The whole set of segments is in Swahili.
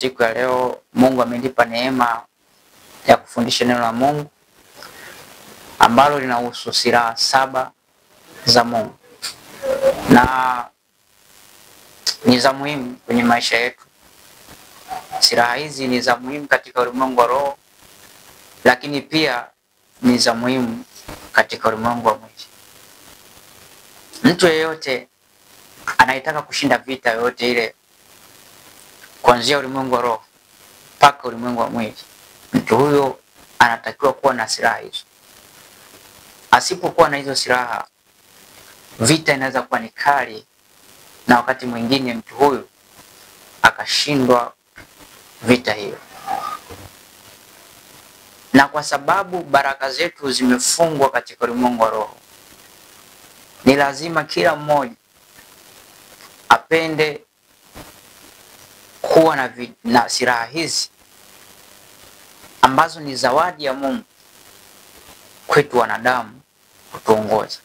Siku ya leo Mungu amenipa neema ya kufundisha neno la Mungu ambalo linahusu silaha 7 za Mungu, na ni za muhimu kwenye maisha yetu. Silaha hizi ni za muhimu katika ulimwengu wa roho, lakini pia ni za muhimu katika ulimwengu wa mwili. Mtu yeyote anayetaka kushinda vita yoyote ile, kuanzia ulimwengu wa roho mpaka ulimwengu wa mwili, mtu huyo anatakiwa kuwa na silaha hizo. Asipokuwa na hizo silaha, vita inaweza kuwa ni kali, na wakati mwingine mtu huyu akashindwa vita hiyo. Na kwa sababu baraka zetu zimefungwa katika ulimwengu wa roho, ni lazima kila mmoja apende kuwa na silaha hizi ambazo ni zawadi ya Mungu kwetu wanadamu kutuongoza.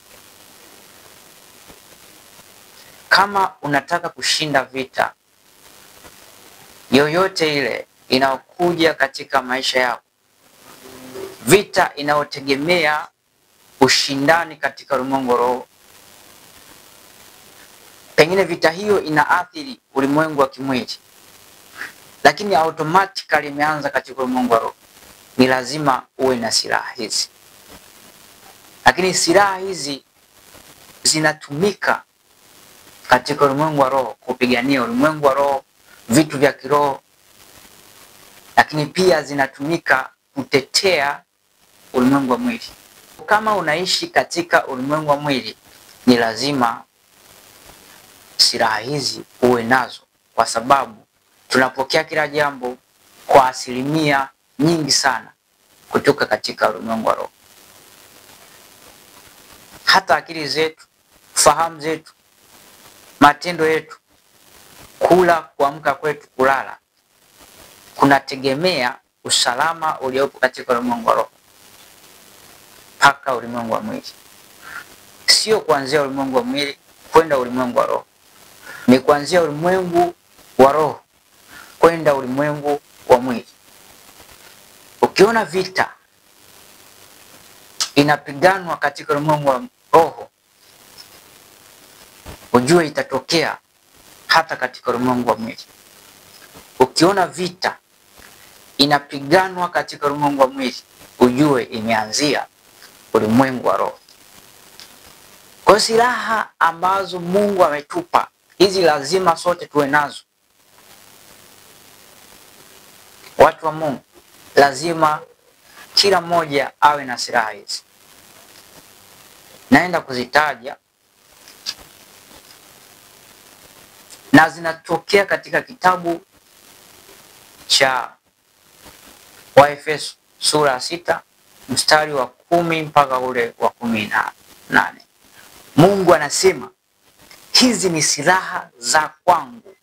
Kama unataka kushinda vita yoyote ile inayokuja katika maisha yako, vita inayotegemea ushindani katika ulimwengu wa roho, pengine vita hiyo inaathiri ulimwengu wa kimwili, lakini automatically imeanza katika ulimwengu wa roho, ni lazima uwe na silaha hizi. Lakini silaha hizi zinatumika katika ulimwengu wa roho kupigania ulimwengu wa roho, vitu vya kiroho, lakini pia zinatumika kutetea ulimwengu wa mwili. Kama unaishi katika ulimwengu wa mwili, ni lazima silaha hizi uwe nazo, kwa sababu tunapokea kila jambo kwa asilimia nyingi sana kutoka katika ulimwengu wa roho. Hata akili zetu, fahamu zetu, matendo yetu, kula, kuamka kwetu, kulala, kunategemea usalama uliopo katika ulimwengu wa roho mpaka ulimwengu wa mwili. Sio kuanzia ulimwengu wa mwili kwenda ulimwengu wa roho, ni kuanzia ulimwengu wa roho kwenda ulimwengu wa mwili. Ukiona vita inapiganwa katika ulimwengu wa roho, ujue itatokea hata katika ulimwengu wa mwili. Ukiona vita inapiganwa katika ulimwengu wa mwili, ujue imeanzia ulimwengu wa roho. Kwa silaha ambazo Mungu ametupa, hizi lazima sote tuwe nazo. Watu wa Mungu, lazima kila mmoja awe na silaha hizi. Naenda kuzitaja, na zinatokea katika kitabu cha Waefeso sura 6 mstari wa 10 mpaka ule wa 18. Mungu anasema, hizi ni silaha za kwangu,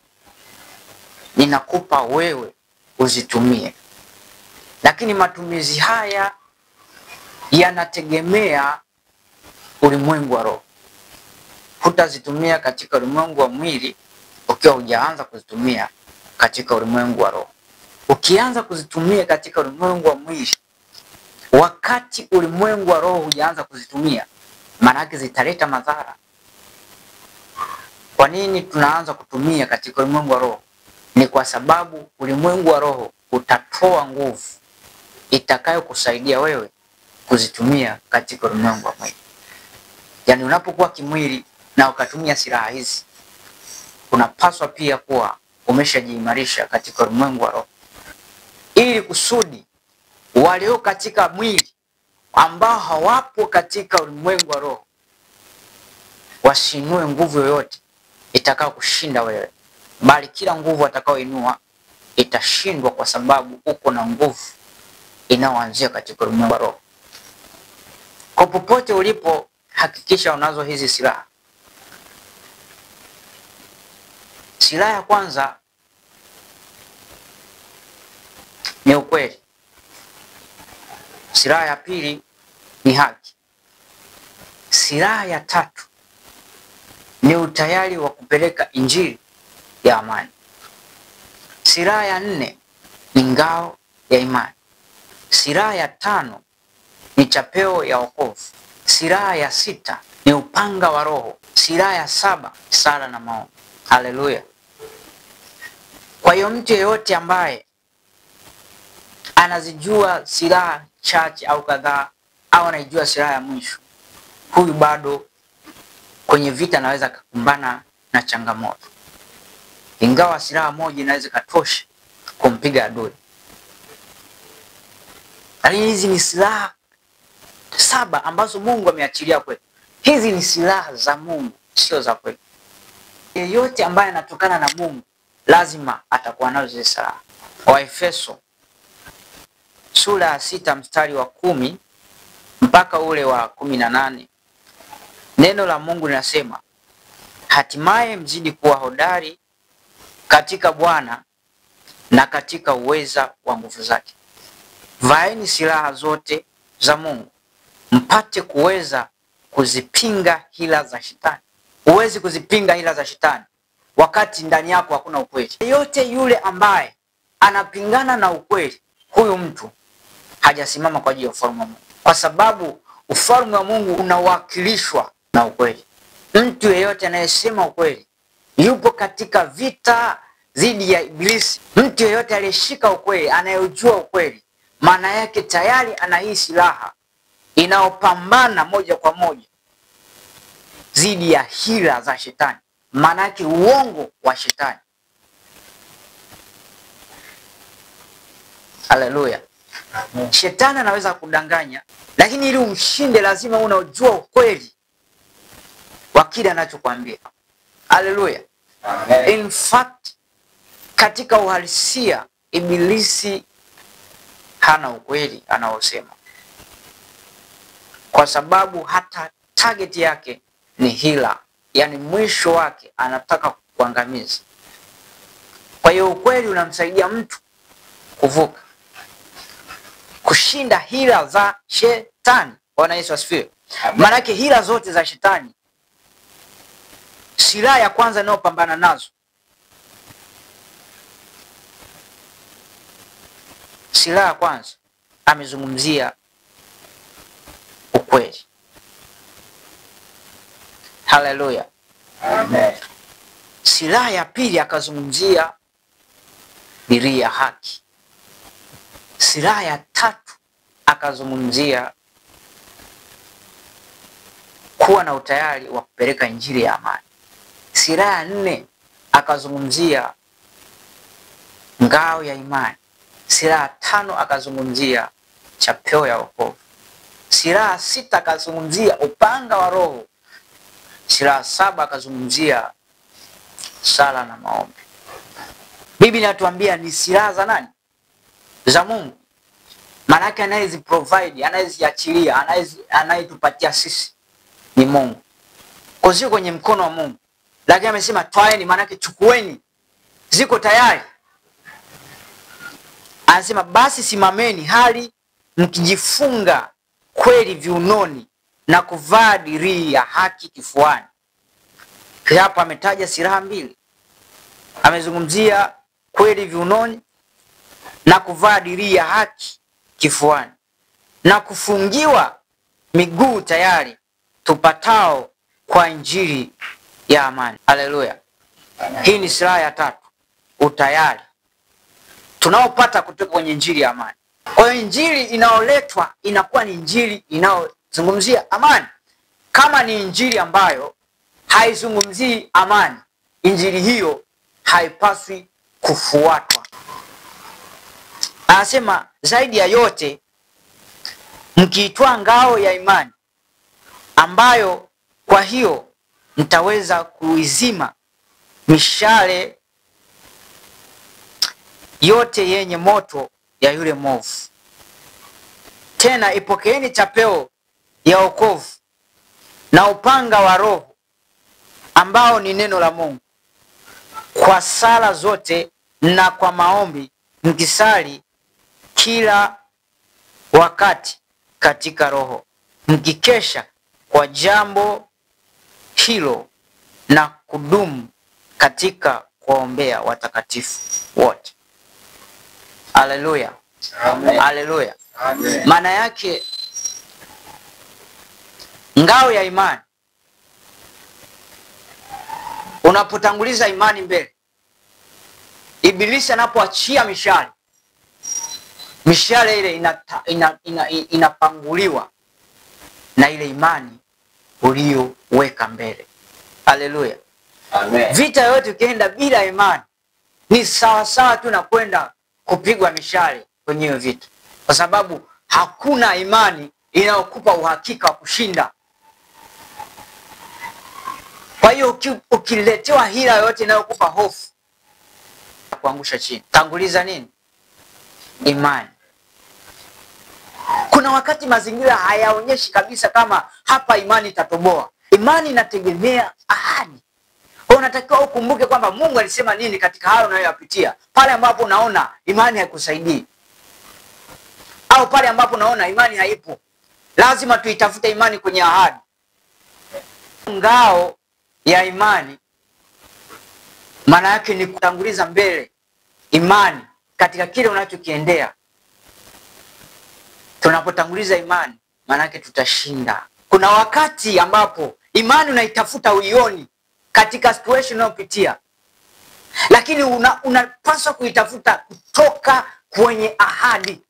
ninakupa wewe uzitumie. Lakini matumizi haya yanategemea ulimwengu wa roho. Hutazitumia katika ulimwengu wa mwili ukiwa hujaanza kuzitumia katika ulimwengu wa roho. Ukianza kuzitumia katika ulimwengu wa mwili wakati ulimwengu wa roho hujaanza kuzitumia, maana yake zitaleta madhara. Kwa nini tunaanza kutumia katika ulimwengu wa roho? Ni kwa sababu ulimwengu wa roho utatoa nguvu itakayo kusaidia wewe kuzitumia katika ulimwengu wa mwili. Yaani unapokuwa kimwili na ukatumia silaha hizi, unapaswa pia kuwa umeshajiimarisha katika ulimwengu wa roho, ili kusudi walio katika mwili ambao hawapo katika ulimwengu wa roho wasinue nguvu yoyote itakao kushinda wewe, bali kila nguvu atakayoinua itashindwa, kwa sababu uko na nguvu inayoanzia katika ulimwengu wa roho. Kwa popote ulipo, hakikisha unazo hizi silaha. Silaha ya kwanza ni ukweli. Silaha ya pili ni haki. Silaha ya tatu ni utayari wa kupeleka injili ya amani. Silaha ya 4 ni ngao ya imani. Silaha ya 5 ni chapeo ya wokovu. Silaha ya 6 ni upanga wa Roho. Silaha ya 7 sala na maombi. Haleluya. Kwa hiyo mtu yeyote ambaye anazijua silaha chache au kadhaa, au anaijua silaha ya mwisho, huyu bado kwenye vita anaweza kukumbana na changamoto. Ingawa silaha moja inaweza katosha kumpiga adui, lakini hizi ni silaha 7 ambazo Mungu ameachilia kwetu. Hizi ni silaha za Mungu, sio za kwetu. Yeyote ambaye anatokana na Mungu lazima atakuwa nazo hizo silaha. Waefeso sura ya 6 mstari wa 10 mpaka ule wa 18. Neno la Mungu linasema, hatimaye mzidi kuwa hodari katika Bwana na katika uweza wa nguvu zake. Vaeni silaha zote za Mungu mpate kuweza kuzipinga hila za shetani. Huwezi kuzipinga hila za shetani wakati ndani yako hakuna ukweli. Yote yule ambaye anapingana na ukweli, huyu mtu hajasimama kwa ajili ya ufalme wa Mungu, kwa sababu ufalme wa Mungu unawakilishwa na ukweli. Mtu yeyote anayesema ukweli yupo katika vita dhidi ya Ibilisi. Mtu yeyote aliyeshika ukweli, anayejua ukweli, maana yake tayari ana hii silaha inaopambana moja kwa moja dhidi ya hila za shetani, maana yake uongo wa shetani. Haleluya. Shetani anaweza kudanganya, lakini ili umshinde lazima unajua ukweli wa kile anachokuambia. Haleluya. In fact, katika uhalisia Ibilisi hana ukweli anaosema, kwa sababu hata target yake ni hila, yani mwisho wake anataka kuangamiza. Kwa hiyo ukweli unamsaidia mtu kuvuka, kushinda hila za shetani. Bwana Yesu asifiwe. Maana yake hila zote za shetani, silaha ya kwanza inayopambana nazo, silaha ya kwanza amezungumzia ukweli. Haleluya. Amen. Silaha ya pili akazungumzia dirii ya haki. Silaha ya 3 akazungumzia kuwa na utayari wa kupeleka injili ya amani. Silaha ya 4 akazungumzia ngao ya imani. Silaha ya 5 akazungumzia chapeo ya wokovu. Silaha ya 6 akazungumzia upanga wa Roho. Silaha ya 7 akazungumzia sala na maombi. Biblia inatuambia ni silaha za nani? Za Mungu. Maana yake anayeziprovide, anayeziachilia, anayetupatia sisi ni Mungu. Kwa ziko kwenye mkono wa Mungu. Lakini amesema twaeni, maana yake chukueni. Ziko tayari. Anasema basi simameni hali mkijifunga kweli viunoni na kuvaa dirii ya haki kifuani. Hapa ametaja silaha 2. Amezungumzia kweli viunoni na kuvaa dirii ya haki kifuani, na kufungiwa miguu tayari tupatao kwa injili ya amani. Haleluya. Hii ni silaha ya 3, utayari tunaopata kutoka kwenye injili ya amani. Kwa hiyo injili inaoletwa inakuwa ni injili inaozungumzia amani. Kama ni injili ambayo haizungumzii amani, injili hiyo haipaswi kufuatwa. Anasema zaidi ya yote mkiitwaa ngao ya imani, ambayo kwa hiyo mtaweza kuizima mishale yote yenye moto ya yule mwovu. Tena ipokeeni chapeo ya wokovu na upanga wa Roho, ambao ni neno la Mungu, kwa sala zote na kwa maombi mkisali kila wakati katika Roho, mkikesha kwa jambo hilo na kudumu katika kuombea watakatifu wote. Haleluya. Amen. Haleluya. Amen. Maana yake ngao ya imani, unapotanguliza imani mbele, Ibilisi anapoachia mishale, mishale ile inapanguliwa na ile imani uliyoweka mbele. Haleluya. Amen. Vita yote ukienda bila imani ni sawa sawa tu na kwenda kupigwa mishale kwenye hiyo vita, kwa sababu hakuna imani inayokupa uhakika wa kushinda. Kwa hiyo ukiletewa hila yote inayokupa hofu, kuangusha chini, tanguliza nini? Imani. Kuna wakati mazingira hayaonyeshi kabisa kama hapa imani itatoboa. Imani inategemea ahadi. Unatakiwa ukumbuke kwamba Mungu alisema nini katika hayo unayoyapitia. Pale ambapo unaona imani haikusaidii, au pale ambapo unaona imani haipo, lazima tuitafute imani kwenye ahadi. Ngao ya imani maana yake ni kutanguliza mbele imani katika kile unachokiendea. Tunapotanguliza imani, maana yake tutashinda. Kuna wakati ambapo imani unaitafuta uioni katika situation unayopitia, lakini unapaswa kuitafuta kutoka kwenye ahadi.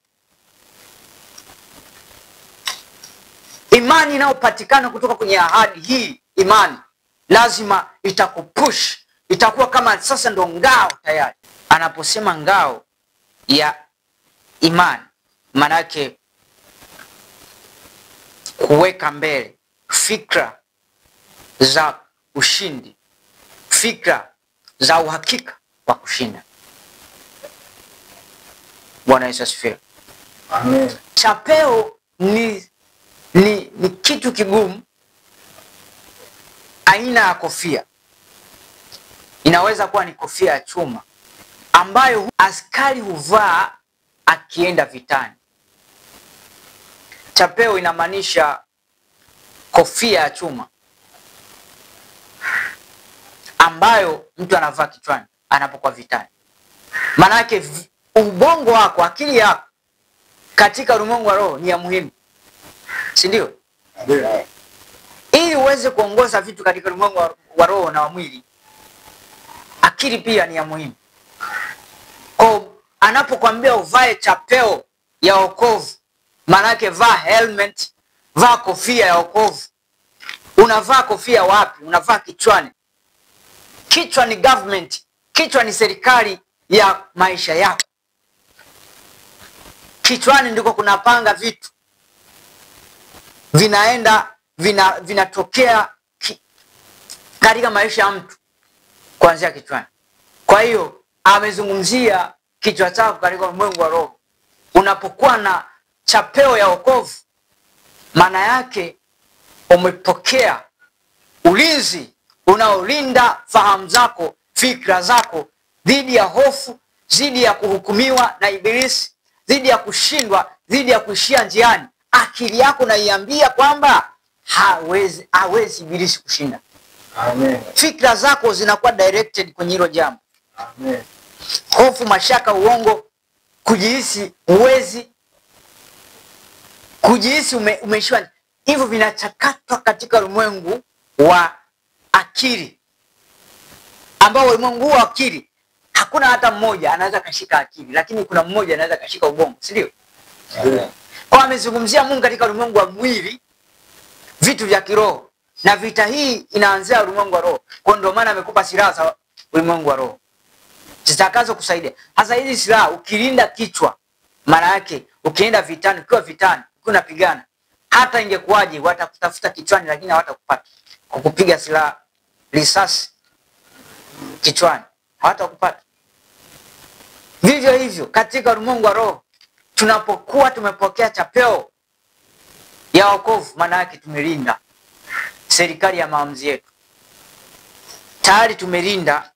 Imani inayopatikana kutoka kwenye ahadi, hii imani lazima itakupush, itakuwa kama sasa ndo ngao tayari. Anaposema ngao ya imani, maana yake kuweka mbele fikra za ushindi, fikra za uhakika wa kushinda. Bwana Yesu asifiwe. Amen. Chapeo ni kitu kigumu, aina ya kofia. Inaweza kuwa ni kofia ya chuma ambayo askari huvaa akienda vitani. Chapeo inamaanisha kofia ya chuma ambayo mtu anavaa kichwani anapokuwa vitani. Maana yake ubongo wako, akili yako katika ulimwengu wa roho ni ya muhimu, si ndio? Ili uweze kuongoza vitu katika ulimwengu wa roho na wa mwili, akili pia ni ya muhimu. Kwa anapokuambia uvae chapeo ya wokovu, maana yake vaa helmet, vaa kofia ya wokovu. Unavaa kofia wapi? Unavaa kichwani. Kichwa ni government, kichwa ni serikali ya maisha yako. Kichwani ndiko kunapanga vitu, vinaenda vinatokea katika maisha ya mtu kuanzia kichwani. Kwa hiyo amezungumzia kichwa chako katika ulimwengu wa roho. Unapokuwa na chapeo ya wokovu, maana yake umepokea ulinzi unaolinda fahamu zako, fikra zako dhidi ya hofu, dhidi ya kuhukumiwa na Ibilisi, dhidi ya kushindwa, dhidi ya kuishia njiani. Akili yako naiambia kwamba hawezi Ibilisi kushinda. Amen. Fikra zako zinakuwa directed kwenye hilo jambo. Amen. Hofu, mashaka, uongo, kujihisi uwezi, kujihisi umeishiwa, hivyo vinachakatwa katika ulimwengu wa akili, ambao ulimwengu wa akili hakuna hata mmoja anaweza kashika akili, lakini kuna mmoja anaweza kashika ubongo, si ndio? Kwa amezungumzia Mungu katika ulimwengu wa mwili, vitu vya kiroho, na vita hii inaanzia ulimwengu wa roho. Kwa ndio maana amekupa silaha za ulimwengu wa roho zitakazo kusaidia. Hasa hizi silaha ukilinda kichwa, maana yake ukienda vitani, ukiwa vitani, ukiwa unapigana, hata ingekuwaje watakutafuta kichwani, lakini hawatakupata. Kukupiga silaha risasi kichwani hawatakupata. Vivyo hivyo katika ulimwengu wa roho, tunapokuwa tumepokea chapeo ya wokovu, maana yake tumelinda serikali ya maamuzi yetu. Tayari tumelinda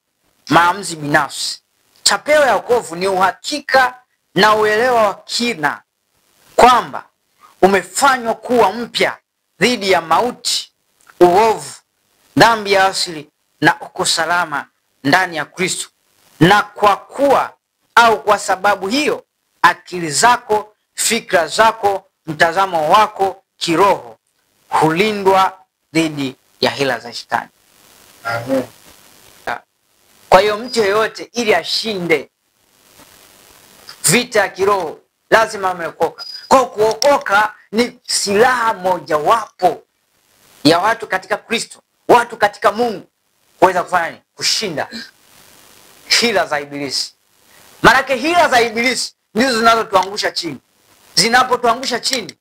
maamuzi binafsi. Chapeo ya wokovu ni uhakika na uelewa wa kina kwamba umefanywa kuwa mpya dhidi ya mauti, uovu, dhambi ya asili, na uko salama ndani ya Kristo. Na kwa kuwa au kwa sababu hiyo akili zako, fikra zako, mtazamo wako kiroho hulindwa dhidi ya hila za shetani. Amen. Kwa hiyo mtu yeyote ili ashinde vita ya kiroho lazima ameokoka. Kwa kuokoka ni silaha mojawapo ya watu katika Kristo, watu katika Mungu kuweza kufanya nini? Kushinda hila za ibilisi. Maana hila za ibilisi ndizo zinazotuangusha chini. Zinapotuangusha chini,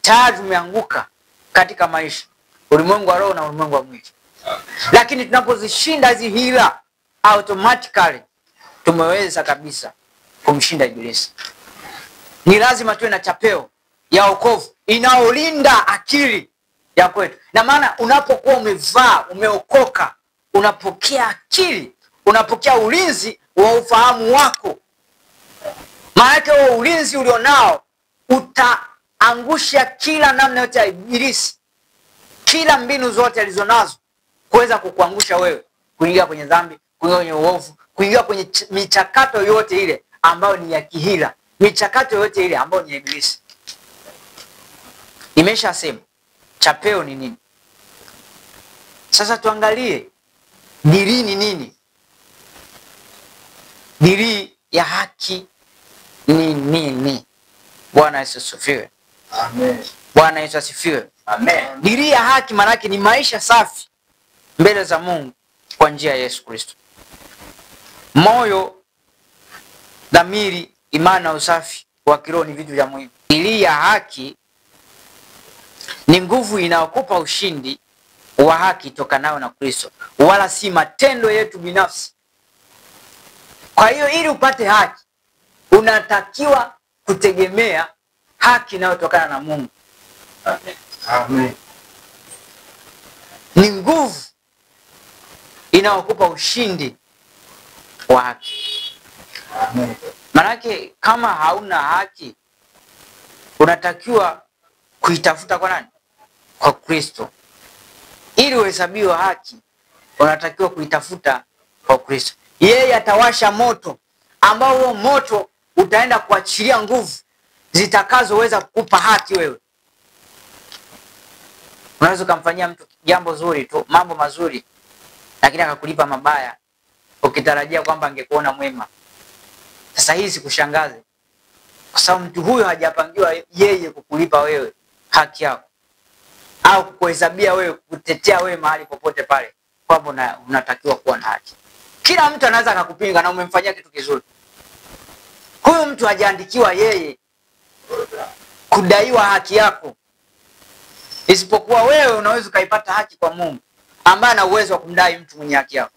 tayari tumeanguka katika maisha, ulimwengu wa roho na ulimwengu wa mwili. Lakini tunapozishinda hizi hila, automatically tumeweza kabisa kumshinda ibilisi. Ni lazima tuwe na chapeo ya wokovu inaolinda akili ya kwetu. Na maana unapokuwa umevaa, umeokoka, unapokea akili, unapokea ulinzi wa ufahamu wako. Maana huo ulinzi ulionao utaangusha kila namna yote ya ibilisi, kila mbinu zote alizonazo kuweza kukuangusha wewe, kuingia kwenye dhambi, kuingia kwenye uovu, kuingia kwenye michakato yote ile ambayo ni ya kihila, michakato yote ile ambayo ni ya ibilisi. Nimeshasema chapeo ni nini. Sasa tuangalie dirii ni nini. Dirii ya haki ni nini? Bwana Yesu asifiwe. Amen. Bwana Yesu asifiwe. Amen. Dirii ya haki maana yake ni maisha safi mbele za Mungu kwa njia ya Yesu Kristo. Moyo, dhamiri, imani na usafi wa kiroho ni vitu vya muhimu. Dirii ya haki ni nguvu inayokupa ushindi wa haki tokanayo na Kristo, wala si matendo yetu binafsi. Kwa hiyo ili upate haki, unatakiwa kutegemea haki inayotokana na Mungu. Amen. Ni nguvu inayokupa ushindi wa haki. Amen. Manake kama hauna haki, unatakiwa kuitafuta kwa nani? Kwa Kristo. Ili uhesabiwe haki, unatakiwa kuitafuta kwa Kristo. Yeye atawasha moto ambao huo moto utaenda kuachilia nguvu zitakazoweza kukupa haki wewe. Unaweza kumfanyia mtu jambo zuri tu, mambo mazuri, lakini akakulipa mabaya ukitarajia kwamba angekuona mwema. Sasa hii sikushangaze, kwa sababu mtu huyo hajapangiwa yeye kukulipa wewe haki yako au kukuhesabia wewe, kutetea wewe mahali popote pale kwamba unatakiwa kuwa na haki. Kila mtu anaweza akakupinga na umemfanyia kitu kizuri. Huyo mtu hajaandikiwa yeye kudaiwa haki yako, isipokuwa wewe unaweza ukaipata haki kwa Mungu ambaye ana uwezo wa kumdai mtu mwenye haki yako.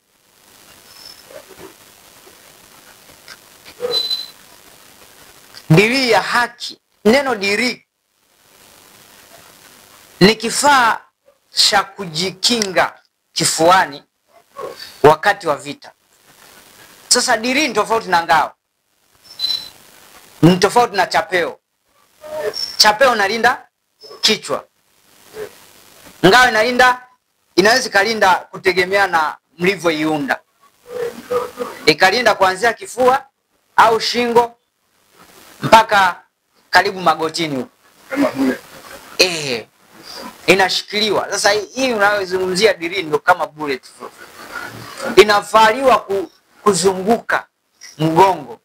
Dirii ya haki, neno dirii ni kifaa cha kujikinga kifuani wakati wa vita. Sasa dirii ni tofauti na ngao, ni tofauti na chapeo. Chapeo inalinda kichwa, ngao inaweza ikalinda kutegemea na mlivyoiunda. Ikalinda kuanzia kifua au shingo mpaka karibu magotini huko. Inashikiliwa. Sasa hii unayozungumzia dirii ndio kama bulletproof. Inafaliwa kuzunguka mgongo.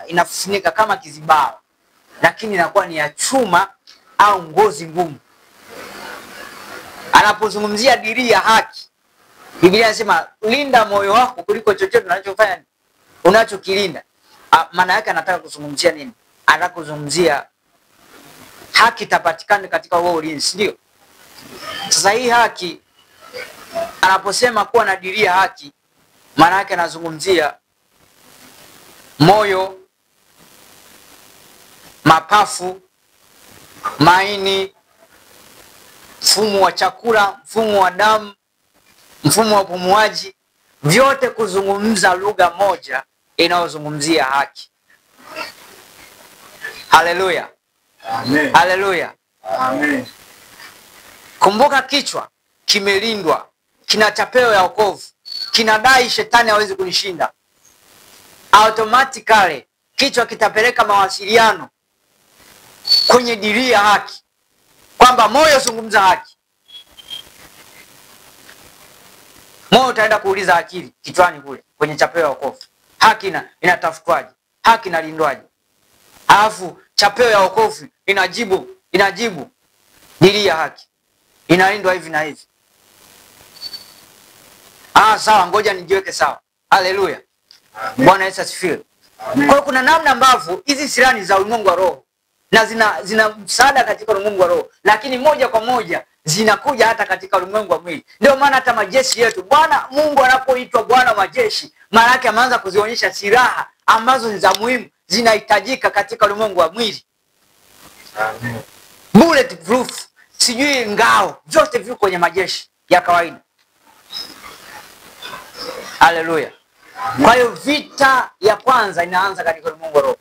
Inafunika kama kizibao, lakini inakuwa ni ya chuma au ngozi ngumu. Anapozungumzia dirii ya haki, Biblia inasema linda moyo wako kuliko chochote unachofanya unachokilinda. Maana yake anataka kuzungumzia nini? Anataka kuzungumzia haki tapatikane katika huo ulinzi, ndio? Sasa hii haki, anaposema kuwa na dirii ya haki, maana yake anazungumzia moyo, mapafu, maini, mfumo wa chakula, mfumo wa damu, mfumo wa upumuaji, vyote kuzungumza lugha moja inayozungumzia haki. Haleluya. Amen. Haleluya. Amen. Kumbuka kichwa kimelindwa, kina chapeo ya wokovu, kinadai shetani hawezi kunishinda. Automatically kichwa kitapeleka mawasiliano kwenye dirii ya haki, kwamba moyo zungumza haki. Moyo utaenda kuuliza akili kichwani kule kwenye chapeo ya wokovu, haki inatafutwaje? Haki inalindwaje? Alafu chapeo ya wokovu inajibu dirii ya haki inalindwa hivi na hivi. Sawa, ngoja nijiweke sawa. Haleluya. Bwana Yesu asifiwe. Kwa hiyo kuna namna ambavyo hizi silaha za ulimwengu wa roho na zina msaada katika ulimwengu wa roho, lakini moja kwa moja zinakuja hata katika ulimwengu wa mwili. Ndio maana hata majeshi yetu, Bwana Mungu anapoitwa Bwana wa majeshi, maana yake ameanza kuzionyesha silaha ambazo ni za muhimu zinahitajika katika ulimwengu wa mwili. Amen. Bulletproof, sijui ngao, vyote viko kwenye majeshi ya kawaida. Haleluya. Kwa hiyo vita ya kwanza inaanza katika ulimwengu wa roho,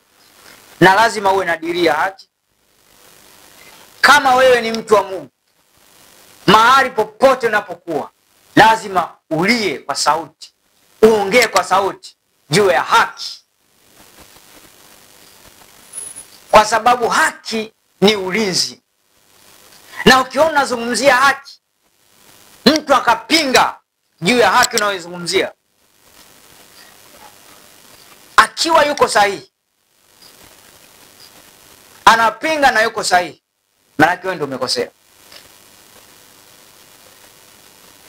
na lazima uwe na dirii ya haki. Kama wewe ni mtu wa Mungu, mahali popote unapokuwa, lazima ulie kwa sauti, uongee kwa sauti juu ya haki, kwa sababu haki ni ulinzi. Na ukiona unazungumzia haki, mtu akapinga juu ya haki unayozungumzia, akiwa yuko sahihi, anapinga na yuko sahihi, maana wewe ndio umekosea.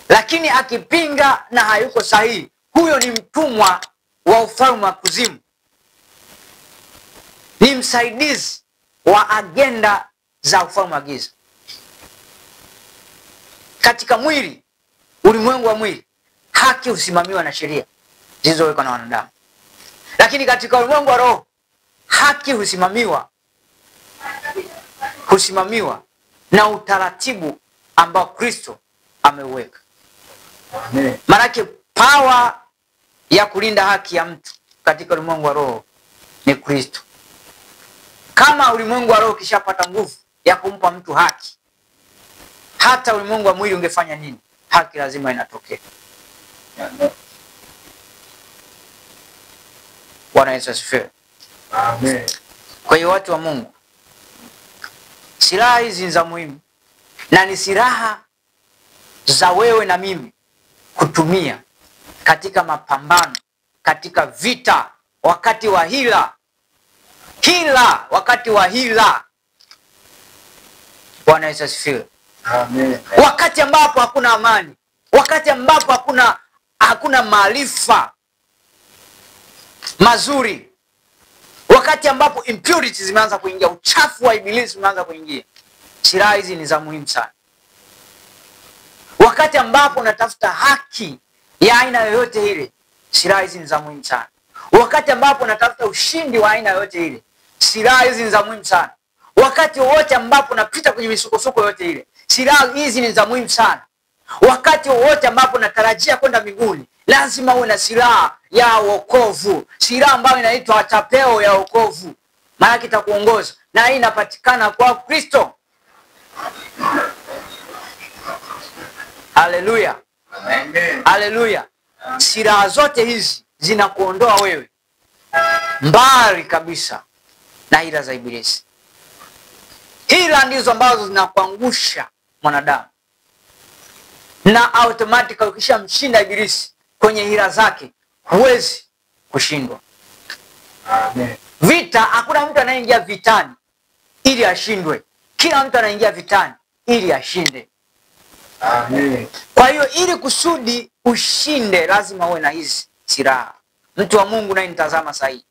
Lakini akipinga na hayuko sahihi, huyo ni mtumwa wa ufalme wa kuzimu, ni msaidizi wa agenda za ufalme wa giza. Katika mwili, ulimwengu wa mwili, haki husimamiwa na sheria zilizowekwa na wanadamu. Lakini katika ulimwengu wa roho, haki husimamiwa na utaratibu ambao Kristo ameuweka. Amen. Maanake power ya kulinda haki ya mtu katika ulimwengu wa roho ni Kristo. Kama ulimwengu wa roho kishapata nguvu ya kumpa mtu haki, hata ulimwengu wa mwili ungefanya nini, haki lazima inatokea. Bwana Yesu asifiwe. Amen. Kwa hiyo watu wa Mungu, silaha hizi ni za muhimu, na ni silaha za wewe na mimi kutumia katika mapambano, katika vita, wakati wa wakati wa hila. Bwana Yesu asifiwe. Amen. Wakati ambapo hakuna amani, wakati ambapo hakuna maarifa mazuri, wakati ambapo impurities zimeanza kuingia, uchafu wa ibilisi umeanza kuingia, silaha hizi ni za muhimu sana. Wakati ambapo unatafuta haki ya aina yoyote ile, silaha hizi ni za muhimu sana. Wakati ambapo unatafuta ushindi wa aina yoyote ile, silaha hizi ni za muhimu sana. Wakati wote ambapo unapita kwenye misukosuko yote ile, silaha hizi ni za muhimu sana. Wakati wote ambapo unatarajia kwenda mbinguni, lazima uwe na silaha ya wokovu, silaha ambayo inaitwa chapeo ya wokovu, maana itakuongoza, na hii inapatikana kwa Kristo. Haleluya. Amen. Haleluya. Silaha zote hizi zinakuondoa wewe mbali kabisa na hila za ibilisi. Hila ndizo ambazo zinakuangusha mwanadamu, na automatically ukishamshinda ibilisi kwenye hila zake, huwezi kushindwa. Amen. Vita, hakuna mtu anayeingia vitani ili ashindwe. Kila mtu anaingia vitani ili ashinde. Amen. Kwa hiyo ili kusudi ushinde, lazima uwe na hizi silaha. Mtu wa Mungu naye nitazama sahihi,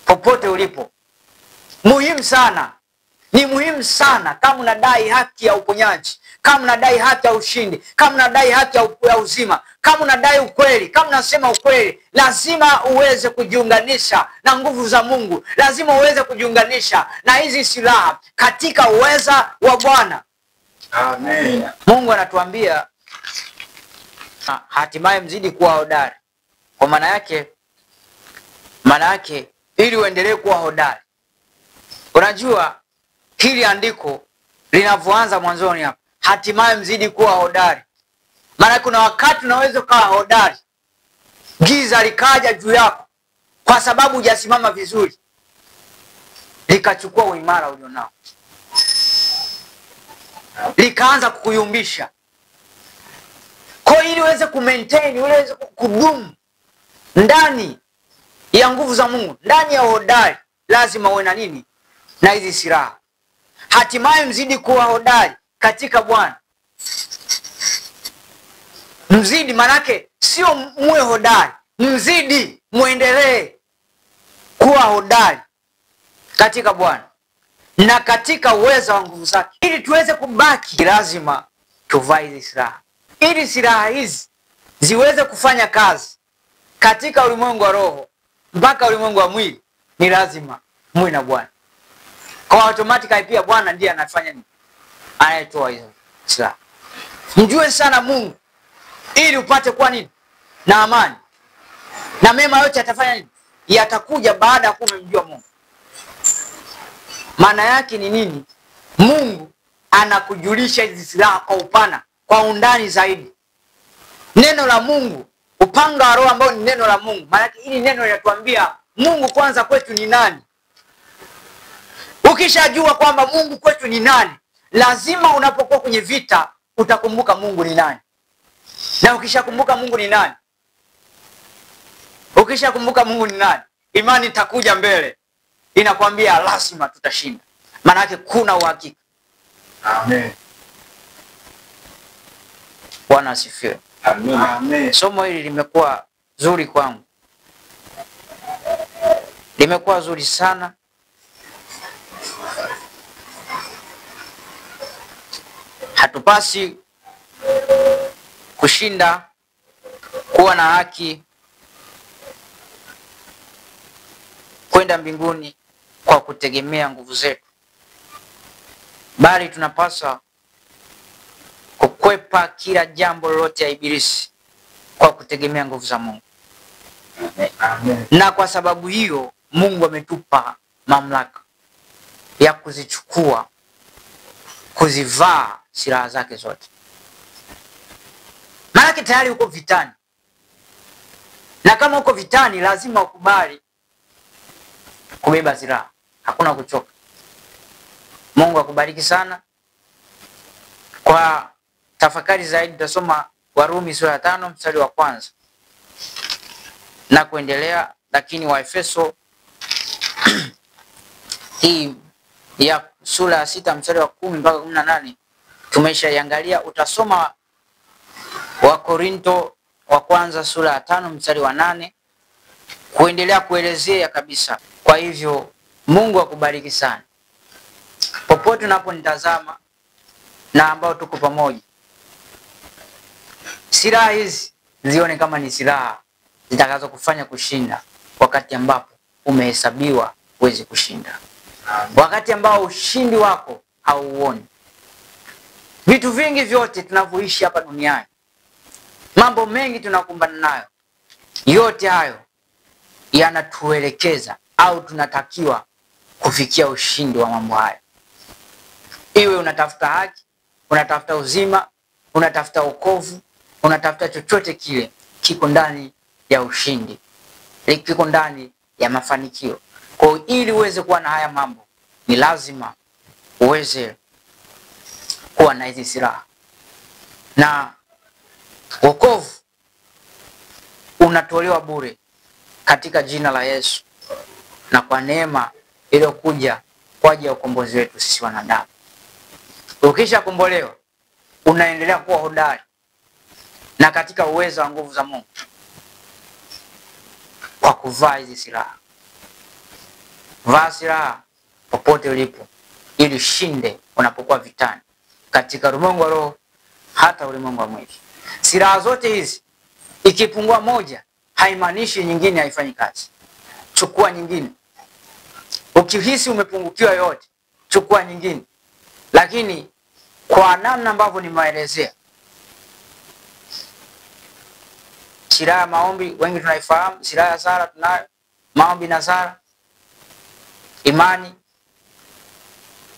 popote ulipo, muhimu sana, ni muhimu sana. Kama unadai haki ya uponyaji, kama unadai haki ya ushindi, kama unadai haki ya uzima, kama unadai ukweli, kama unasema ukweli, lazima uweze kujiunganisha na nguvu za Mungu. Lazima uweze kujiunganisha na hizi silaha katika uweza wa Bwana. Amen. Mungu anatuambia hatimaye mzidi kuwa hodari. Kwa maana yake ili uendelee kuwa hodari. Unajua hili andiko linavyoanza mwanzoni hapa, hatimaye mzidi kuwa hodari. Maana kuna wakati unaweza kuwa hodari, giza likaja juu yako kwa sababu hujasimama vizuri. likachukua uimara ulionao, likaanza kukuyumbisha. Kwa ili uweze kumaintain, uweze kudumu ndani ya nguvu za Mungu, ndani ya hodari, lazima uwe na nini? Na hizi silaha. Hatimaye mzidi kuwa hodari katika Bwana. Mzidi manake sio muwe hodari, mzidi, muendelee kuwa hodari katika Bwana na katika uweza wa nguvu zake. Ili tuweze kubaki, lazima tuvae hizi silaha. Ili silaha hizi ziweze kufanya kazi katika ulimwengu wa roho mpaka ulimwengu wa mwili, ni lazima muwe na Bwana. Kwa automatically pia Bwana ndiye anafanya nini? Anayetoa hizo silaha. Mjue sana Mungu ili upate kuwa nini? Na amani. Na mema yote yatafanya nini? Yatakuja baada ya kumjua Mungu. Maana yake ni nini? Mungu anakujulisha hizi silaha kwa upana, kwa undani zaidi. Neno la Mungu, upanga wa roho ambao ni neno la Mungu. Maana yake hili neno linatuambia Mungu kwanza kwetu ni nani. Ukishajua kwamba Mungu kwetu ni nani, lazima unapokuwa kwenye vita utakumbuka Mungu ni nani. Na ukishakumbuka Mungu ni nani, imani itakuja mbele, inakwambia lazima tutashinda. Maana yake kuna uhakika. Amen. Bwana asifiwe. Amen. Amen. Somo hili limekuwa zuri kwangu, limekuwa zuri sana. Hatupasi kushinda, kuwa na haki, kwenda mbinguni kwa kutegemea nguvu zetu, bali tunapaswa kukwepa kila jambo lolote ya ibilisi kwa kutegemea nguvu za Mungu. Amen. Na kwa sababu hiyo Mungu ametupa mamlaka ya kuzichukua, kuzivaa silaha zake zote. Maana tayari uko vitani. Na kama uko vitani, lazima ukubali kubeba silaha. Hakuna kuchoka. Mungu akubariki sana. Kwa tafakari zaidi tutasoma Warumi sura ya 5 mstari wa 1 na kuendelea, lakini Waefeso hii ya sura ya 6 mstari wa 10 mpaka 18 tumeshaiangalia. Utasoma Wakorinto wa kwanza sura ya 5 mstari wa 8 kuendelea kuelezea kabisa. Kwa hivyo Mungu akubariki sana popote unaponitazama na ambao tuko pamoja. Silaha hizi zione kama ni silaha zitakazo kufanya kushinda wakati ambapo umehesabiwa uweze kushinda. Wakati ambao ushindi wako hauuoni. Vitu vingi vyote tunavyoishi hapa duniani, mambo mengi tunakumbana nayo, yote hayo yanatuelekeza au tunatakiwa kufikia ushindi wa mambo haya. Iwe unatafuta haki, unatafuta uzima, unatafuta wokovu, unatafuta chochote kile, kiko ndani ya ushindi, kiko ndani ya mafanikio. Kwa ili uweze kuwa na haya mambo, ni lazima uweze kuwa na hizi silaha. Na wokovu unatolewa bure katika jina la Yesu na kwa neema iliyokuja kwa ajili ya ukombozi wetu sisi wanadamu. Ukisha kombolewa, unaendelea kuwa hodari na katika uwezo wa nguvu za Mungu kwa kuvaa hizi silaha. Vaa silaha popote ulipo ili shinde unapokuwa vitani katika ulimwengu wa roho hata ulimwengu wa mwili. Silaha zote hizi ikipungua moja haimaanishi nyingine haifanyi kazi. Chukua nyingine. Ukihisi umepungukiwa yote, chukua nyingine. Lakini kwa namna ambavyo nimeelezea, silaha ya maombi wengi tunaifahamu, silaha ya sala tunayo, maombi na sala, imani.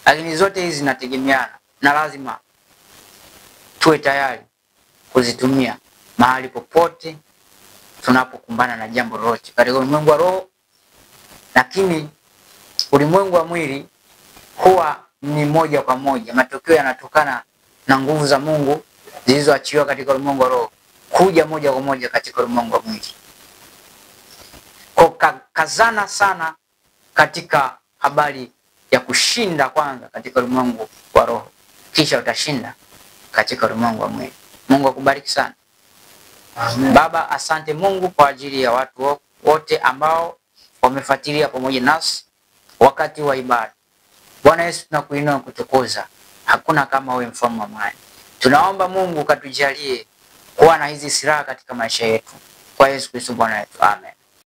Lakini zote hizi zinategemeana na lazima tuwe tayari kuzitumia mahali popote tunapokumbana na jambo lolote katika ulimwengu wa roho, lakini ulimwengu wa mwili huwa ni moja kwa moja, matokeo yanatokana na nguvu za Mungu zilizoachiliwa katika ulimwengu wa roho kuja moja kwa moja katika ulimwengu wa mwili. Kwa kazana sana katika habari ya kushinda kwanza katika ulimwengu wa roho, kisha utashinda katika ulimwengu wa mwili. Mungu akubariki sana. Amen. Baba, asante Mungu kwa ajili ya watu wote ambao wamefuatilia pamoja nasi wakati wa ibada. Bwana Yesu, tunakuinua kutukuza. Hakuna kama wewe, mfalme wa amani. Tunaomba Mungu katujalie kuwa na hizi silaha katika maisha yetu. Kwa Yesu Kristo Bwana wetu. Amen.